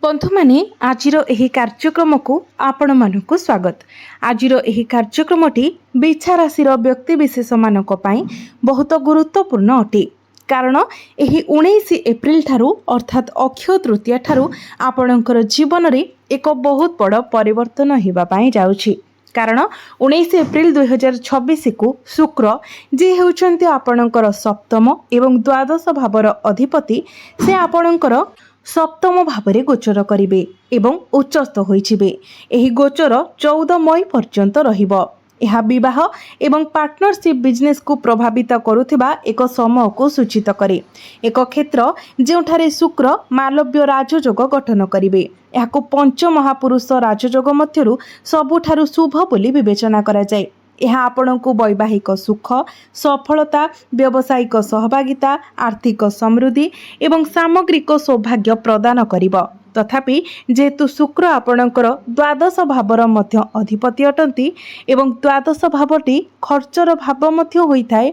बंधु माने आजिर एही कार्यक्रम को आपण मानकु स्वागत। आजिर एही कार्यक्रमटी बिछा राशि व्यक्ति विशेष मानक पई बहुत गुरुत्वपूर्ण अटे। कारण एही 19 एप्रिल ठारू अर्थात अक्षय तृतीया ठारू आपणकर जीवन रे एक बहुत बड़ परिवर्तन हेबा पई जाउछि। कारण 19 एप्रिल 2026 को शुक्र जे हेउचंती आपणकर सप्तम एवं द्वादश भावर अधिपति से आपणकर सप्तम भावरे गोचर करिवे एवं उच्चस्थ होइछिबे। एही गोचर 14 मई पर्यंत रहिबो। यह विवाह एवं पार्टनरशिप बिजनेस को प्रभावित करुथिबा एक समय को सूचित करे। एक क्षेत्र जेउठारे शुक्र मालव्य राजयोग गठन करिवे। याको पंच महापुरुष राजयोग मध्यरु सबुठारु शुभ बोली विवेचना करा जाय। यह आपणको वैवाहिक सुख सफलता व्यावसायिक सहभागिता आर्थिक समृद्धि एवं सामग्रिक सौभाग्य प्रदान करिबो। तथापि जेहेतु शुक्र आपणकर द्वादश भावर मध्य अधिपति अटंती एवं द्वादश भावटी खर्चर भाव मध्य होइथाय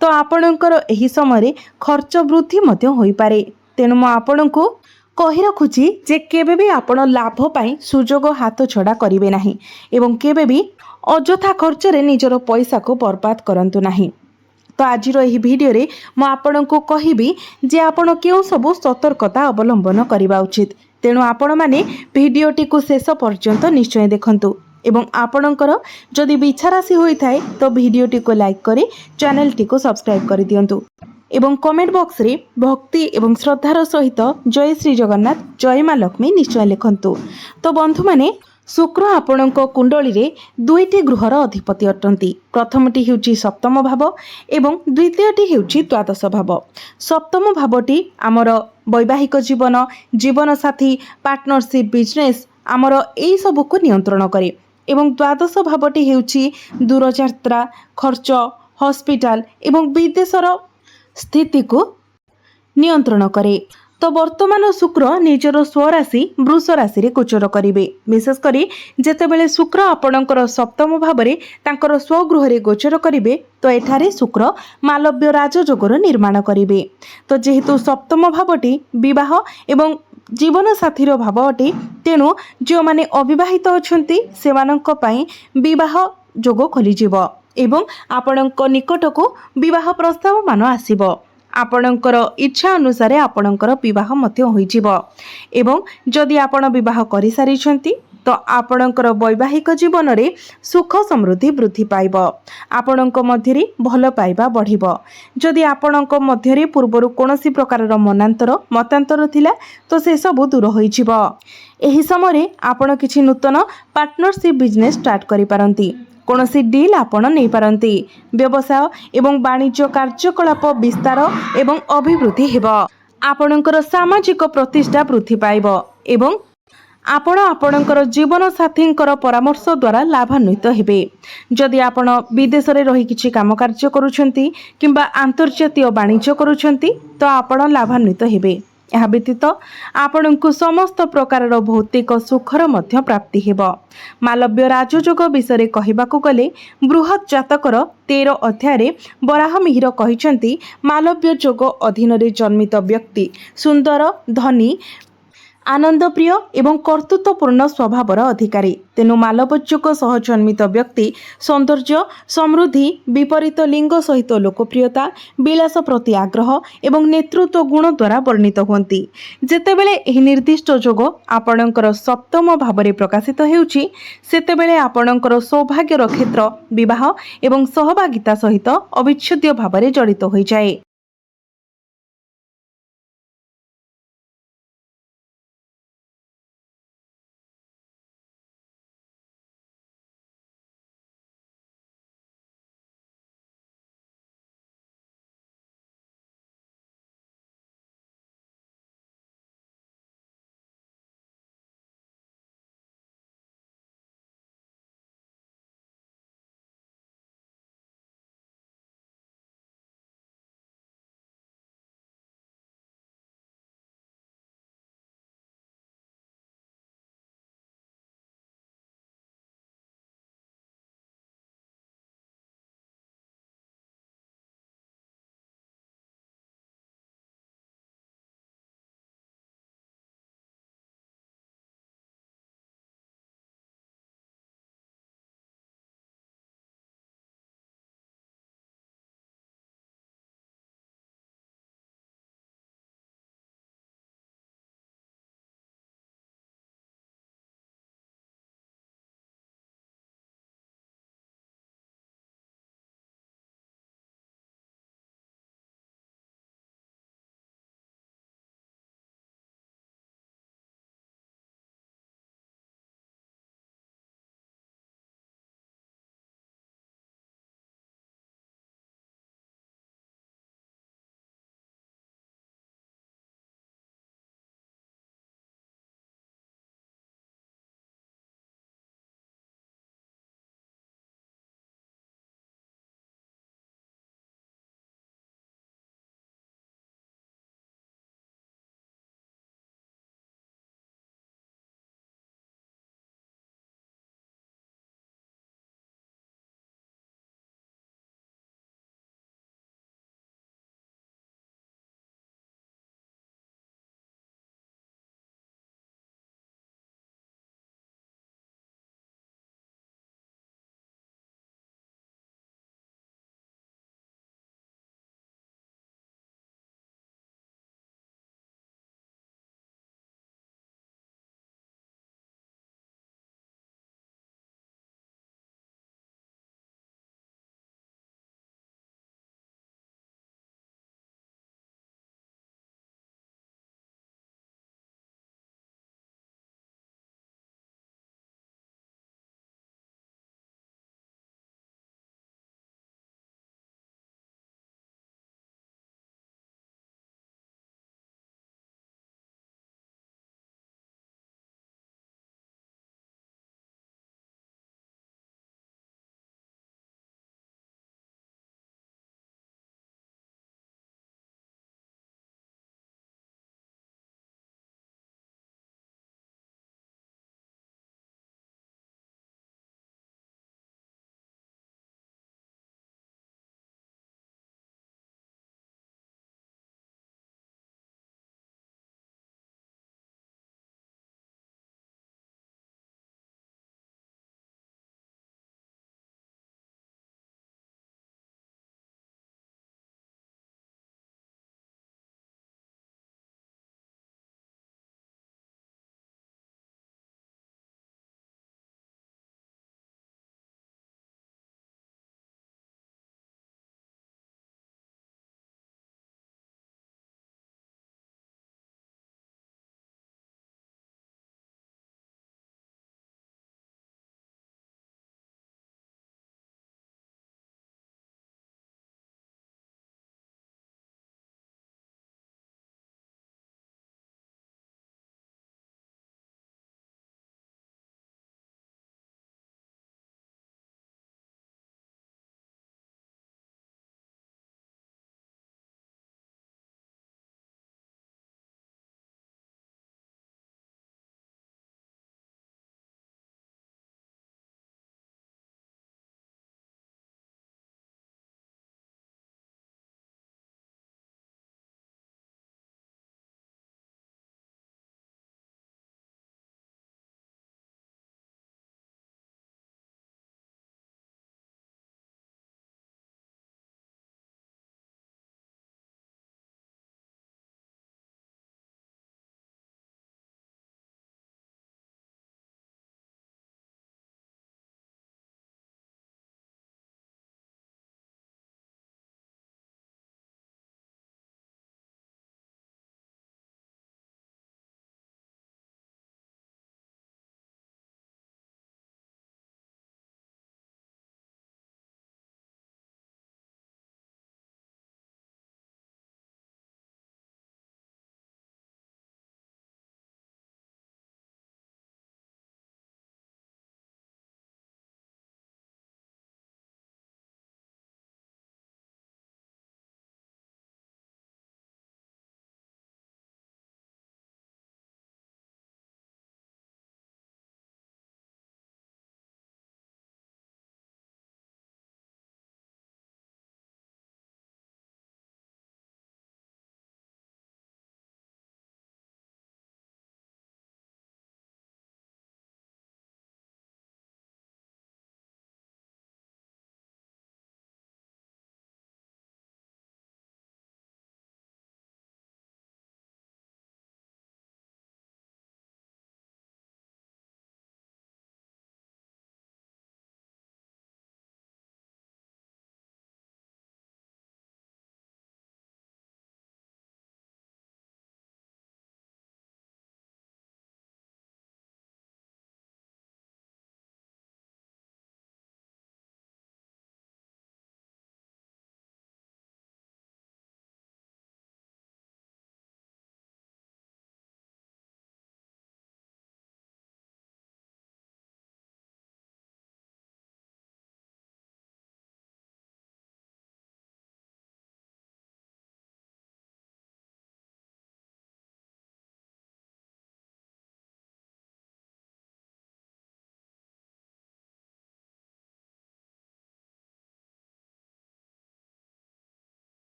तो आपणकर एही समय खर्च वृद्धि मध्य होई पारे। तेणु म आपणको कहि रखुछि जे केबे भी आपण लाभ पाई सुजोग हाथ छड़ा करिवे नाही एवं केबे भी अजथा खर्च रे निजर पैसा को बर्बाद करंतु नाही। तो आज यही भिडियो रे म आपणको कहिबी जे आपण केउ सब सतर्कता अवलंबन करिबा उचित। तेणु आपण माने भिडियोटी को शेष पर्यंत निश्चय देखंतु एवं आपणकर जदि बिछा राशि होई थाए तो भिडियोटी को लाइक करी चैनल टी को सब्सक्राइब कर दियंतु एवं कमेंट बॉक्स रे भक्ति एवं श्रद्धार सहित जय श्री जगन्नाथ जय मां लक्ष्मी निश्चय लिखंतु। तो बंधु माने शुक्र आपणक कुंडली रे दुईटी गृहर अधिपति अटंती। प्रथमटी हेउची सप्तम भाव एवं द्वितीयटी हेउची द्वादश भाव। सप्तम भावटी आमर वैवाहिक जीवन जीवन साथी पार्टनरशिप बिजनेस आमर एई सब को नियंत्रण करे एवं द्वादश भावटी हेउची दूरयात्रा खर्च हॉस्पिटल एवं विदेशर स्थिति को नियंत्रण करे। तो वर्तमान शुक्र निजर स्वराशि वृष राशि रे गोचर करिवे। विशेषकर जेतेबेले शुक्र आपणकर सप्तम भावरे तांकर स्वगृह रे गोचर करिवे तो एठारे शुक्र मालव्य राजयोगर निर्माण करिवे। तो जेहेतु सप्तम भावटी विवाह एवं जीवन साथीर भाव अटे तेणु जो माने अविवाहित अछंती सेमानंक पई विवाह जोग खोलिजिवो एवं आपणक निकटको विवाह प्रस्ताव मान आसीबो। आपणकर इच्छा अनुसार आपणकर विवाह मध्य होइजिवो एवं जदि आपण विवाह करि सारिछंती तो आपणकर वैवाहिक जीवन रे सुख समृद्धि वृद्धि पाइबो। आपणक मध्यरे भल पाइबा बढ़िबो। जदि आपणक मध्यरे पूर्वरु कोनोसी प्रकारर मतांतर थिला तो से सब दूर होइजिवो। एही समय आपण किछि नूतन पार्टनरशिप बिजनेस स्टार्ट करि पारंती। कोनोसी डील आपण नै पारंती। व्यवसाय एवं वाणिज्य कार्यकलाप विस्तार एवं अभिवृद्धि हेबो। आपणकर सामाजिक प्रतिष्ठा वृद्धि पाइबो एवं आपण आपणकर जीवन साथींकर परामर्श द्वारा लाभान्वित हेबे। जदि आपण विदेश रे रही किछि काम कार्य करूछंती किंबा अंतर्जातीय वाणिज्य करूछंती तो आपण लाभान्वित हेबे। यह व्यतीत आपणको समस्त प्रकारर भौतिक सुखर मध्य प्राप्ति हेबो। मालव्य राजयोग विषय कहिबाकू गले बृहत जातकर 13 अध्याय रे वराह मिहिर कहिसंती मालव्य जोग अधीन रे जन्मित व्यक्ति सुंदर धनी आनंदप्रिय एवं कर्तृत्वपूर्ण स्वभावर अधिकारी। तेणु मालवज्जोग सह जन्मित व्यक्ति सौंदर्य समृद्धि विपरीत लिंग सहित लोकप्रियता विलास प्रति आग्रह एवं नेतृत्व गुण द्वारा वर्णित होती। जेतेबेले एही निर्दिष्ट जोग आपणकर सप्तम भावरे प्रकाशित हेउची सेतेबेले आपणकर सौभाग्यर क्षेत्र विवाह एवं सहभागिता सहित अविच्छेद्य भावरे जड़ित होई जाए।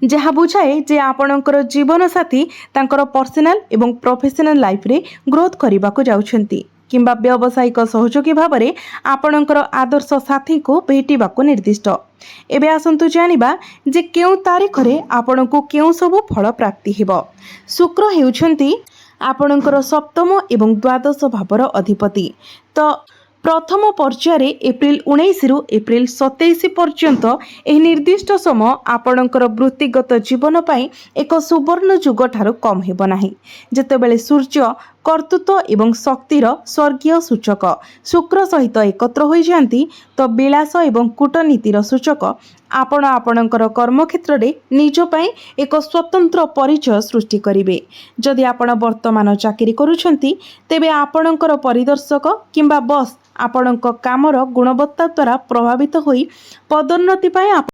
जहाँ बुझाए जे आपणकर जीवन साथी तांकर पर्सनाल एवं प्रोफेशनल लाइफ रे ग्रोथ करने को जाउछंती किंबा व्यावसायिक सहयोगी भाव में आपणकर आदर्श साथी को भेटिबा को निर्दिष्ट। एबे आसंतु जानिबा जे केउ तारीख रे आपन को केउ सब फल प्राप्ति हेबो। शुक्र हेउछंती आपणकर सप्तम एवं द्वादश भावर अधिपति। तो प्रथम पर्यायर एप्रिल 19 रु एप्रिल 27 पर्यंत एह निर्दिष्ट समय आपणकर वृत्तिगत जीवन पाई एक सुवर्ण जुग ठारू कम हेबो नाही। जेतेबेले सूर्य कर्तृत्व एवं शक्तिर स्वर्गीय सूचक शुक्र सहित एकत्र हो जाती तो विलास एवं कूटनीतिर सूचक आपण आपणकर कर्मक्षेत्र में निज पाई एक स्वतंत्र परिचय सृष्टि करिवे। जदि आपण वर्तमान चाकरी करूछंती तेबे आपणकर परिदर्शक किंबा बॉस आपणक कामर गुणवत्ता द्वारा प्रभावित होई पदोन्नति पाई